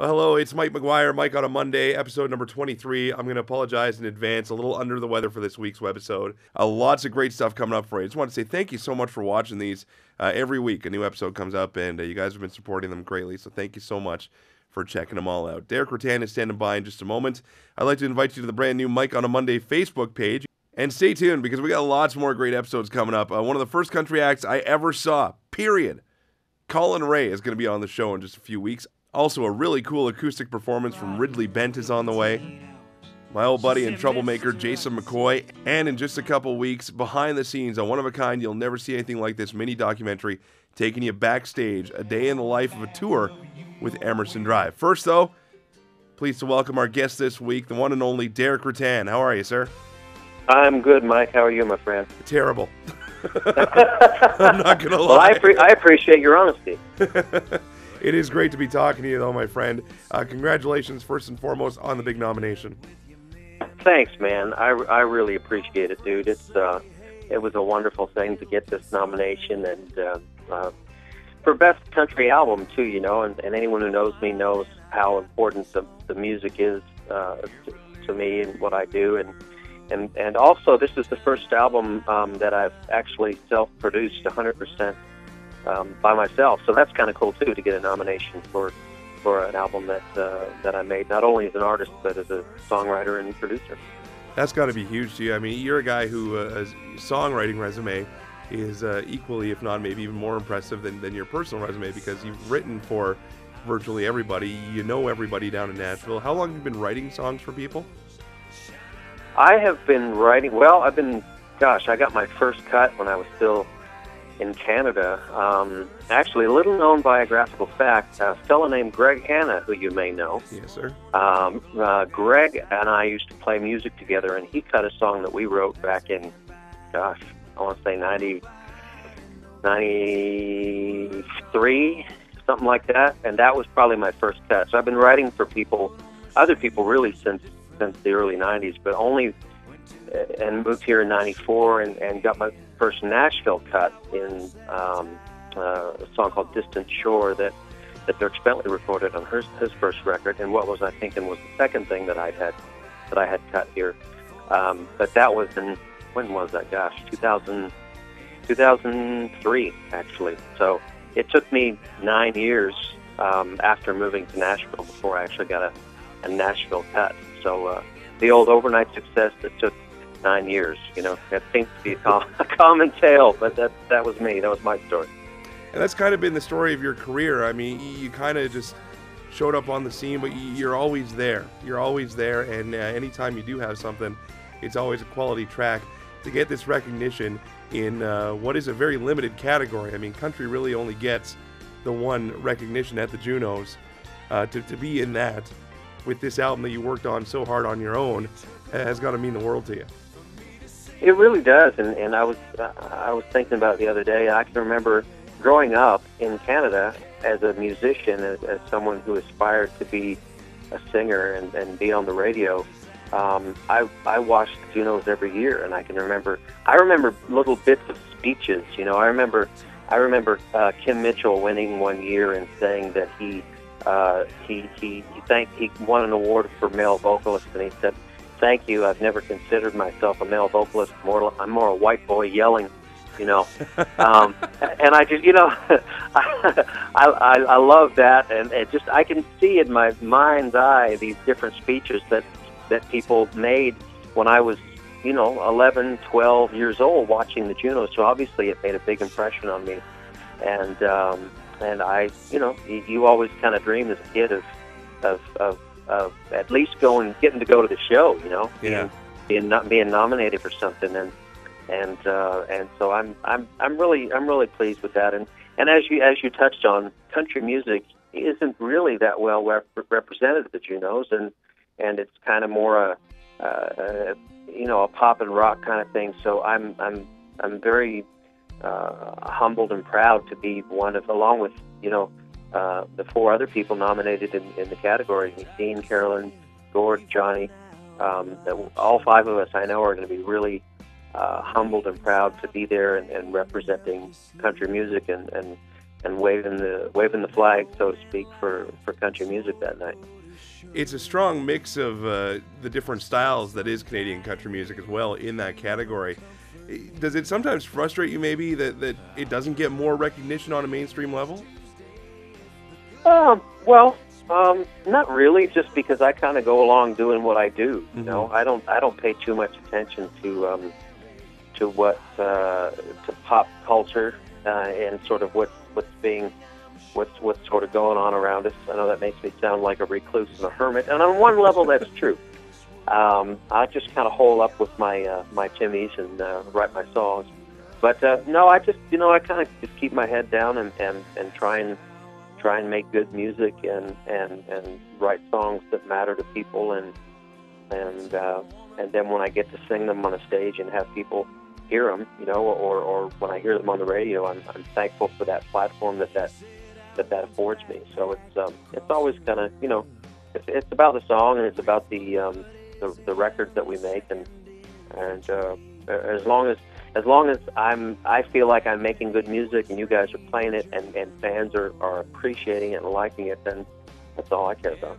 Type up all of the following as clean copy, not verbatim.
Well, hello, it's Mike McGuire. Mike on a Monday, episode number 23. I'm going to apologize in advance, a little under the weather for this week's webisode. Lots of great stuff coming up for you. I just want to say thank you so much for watching these. Every week a new episode comes up, and you guys have been supporting them greatly, so thank you so much for checking them all out. Deric Ruttan is standing by in just a moment. I'd like to invite you to the brand new Mike on a Monday Facebook page. And stay tuned, because we got lots more great episodes coming up. One of the first country acts I ever saw, period. Colin Ray is going to be on the show in just a few weeks. Also, a really cool acoustic performance from Ridley Bent is on the way. My old buddy and troublemaker, Jason McCoy. And in just a couple weeks, behind the scenes, a one-of-a-kind, you'll never see anything like this mini documentary taking you backstage, a day in the life of a tour with Emerson Drive. First, though, pleased to welcome our guest this week, the one and only Deric Ruttan. How are you, sir? I'm good, Mike. How are you, my friend? Terrible. I'm not going to lie. Well, I appreciate your honesty. It is great to be talking to you, though, my friend. Congratulations, first and foremost, on the big nomination. Thanks, man. I really appreciate it, dude. It was a wonderful thing to get this nomination, and for Best Country Album, too, you know, and anyone who knows me knows how important the music is to me and what I do, and also this is the first album that I've actually self-produced 100% by myself, so that's kind of cool too, to get a nomination for an album that I made, not only as an artist but as a songwriter and producer. That's got to be huge to you. I mean, you're a guy who songwriting resume is equally, if not maybe even more impressive than your personal resume, because you've written for virtually everybody. You know everybody down in Nashville. How long have you been writing songs for people? I have been writing, I got my first cut when I was still in Canada. Actually, a little known biographical fact, a fellow named Greg Hanna, who you may know. Yes, sir. Greg and I used to play music together, and he cut a song that we wrote back in, I want to say 93, something like that, and that was probably my first cut. So I've been writing for other people really since the early 90s, but and moved here in 94 and got my first Nashville cut in a song called Distant Shore that Dirk Bentley recorded on his first record, and what was I thinking was the second thing that I had cut here. But that was when was that? 2003 actually. So it took me 9 years after moving to Nashville before I actually got a Nashville cut. So the old overnight success that took 9 years, you know, that seems to be a common tale, but that was me. That was my story. And that's kind of been the story of your career. I mean, you kind of just showed up on the scene, but you're always there. You're always there, and anytime you do have something, it's always a quality track. To get this recognition in what is a very limited category. I mean, country really only gets the one recognition at the Junos. To be in that with this album that you worked on so hard on your own has got to mean the world to you. It really does, and I was thinking about it the other day. I can remember growing up in Canada as a musician, as someone who aspired to be a singer and be on the radio. I watched the Junos every year, and I remember little bits of speeches. You know, I remember Kim Mitchell winning one year and saying that he won an award for male vocalist, and he said, "Thank you. I've never considered myself a male vocalist. I'm more a white boy yelling, you know." And I just, you know, I love that, and it just, I can see in my mind's eye these different speeches that people made when I was, you know, 11, 12 years old watching the Junos. So obviously it made a big impression on me, and I, you know, you always kind of dream as a kid of at least getting to go to the show, you know, being nominated for something, and so I'm really pleased with that, and as you touched on, country music isn't really that well represented at the Junos, and it's kind of more you know, a pop and rock kind of thing. So I'm very humbled and proud to be one of, along with, you know, the four other people nominated in the category: Dean, Carolyn, Gord, Johnny. All five of us, I know, are going to be really humbled and proud to be there and representing country music and waving the flag, so to speak, for country music that night. It's a strong mix of the different styles that is Canadian country music as well in that category. Does it sometimes frustrate you maybe that it doesn't get more recognition on a mainstream level? Well, not really, just because I kind of go along doing what I do. You know, I don't pay too much attention to pop culture and sort of what's sort of going on around us. I know that makes me sound like a recluse and a hermit, and on one level that's true. I just kind of hole up with my my Timmies and write my songs. But no, I just I kind of just keep my head down and try and make good music and write songs that matter to people and then when I get to sing them on a stage and have people hear them, or when I hear them on the radio, I'm thankful for that platform that affords me. So it's always kind of it's about the song and it's about the records that we make and as long as I feel like I'm making good music and you guys are playing it and fans are appreciating it and liking it, then that's all I care about.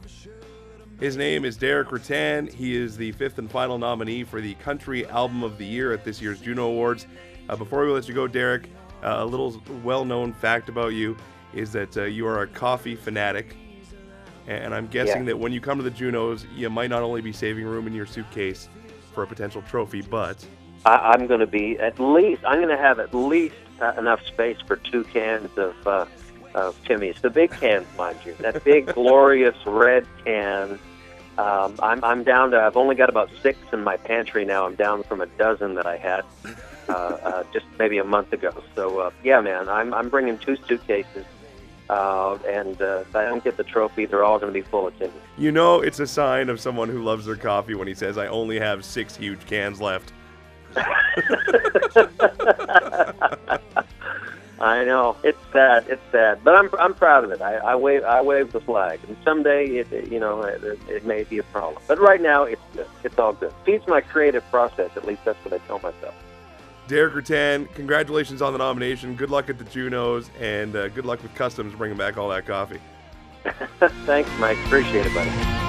His name is Deric Ruttan. He is the 5th and final nominee for the Country Album of the Year at this year's Juno Awards. Before we let you go, Deric, a little well-known fact about you is that you are a coffee fanatic. And I'm guessing that when you come to the Junos, you might not only be saving room in your suitcase for a potential trophy, but I'm going to have at least enough space for 2 cans of Timmy's, the big cans, mind you, that big glorious red can. I'm down to. I've only got about 6 in my pantry now. I'm down from a dozen that I had just maybe a month ago. So yeah, man, I'm bringing 2 suitcases. And if I don't get the trophy, they're all going to be full of Timmy's. It's a sign of someone who loves their coffee when he says, "I only have 6 huge cans left." I know, it's sad, but I'm proud of it. I wave the flag, and someday it may be a problem, but right now it's good. It's all good. Feeds my creative process. At least that's what I tell myself. Deric Ruttan, congratulations on the nomination. Good luck at the Junos, and good luck with Customs bringing back all that coffee. Thanks, Mike. Appreciate it, buddy.